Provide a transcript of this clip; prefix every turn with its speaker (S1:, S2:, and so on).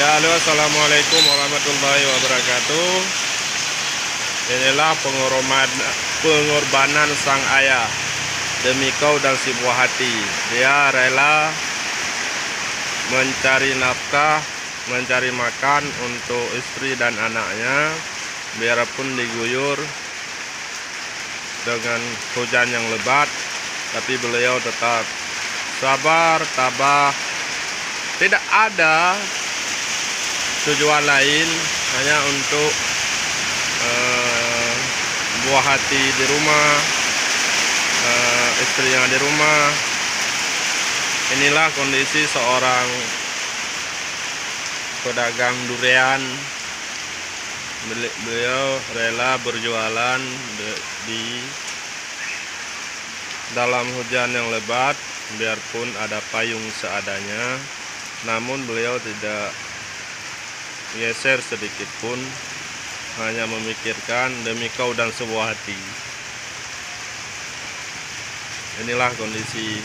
S1: Ya, halo, assalamualaikum warahmatullahi wabarakatuh. Inilah pengorbanan sang ayah demi kau dan si buah hati. Dia rela mencari nafkah, mencari makan untuk istri dan anaknya, biarpun diguyur dengan hujan yang lebat, tapi beliau tetap sabar, tabah. Tidak ada tujuan lain, hanya untuk buah hati di rumah, istri yang di rumah. Inilah kondisi seorang pedagang durian. Beliau rela berjualan di dalam hujan yang lebat, biarpun ada payung seadanya, namun beliau tidak geser sedikit pun, hanya memikirkan demi kau dan sebuah hati. Inilah kondisi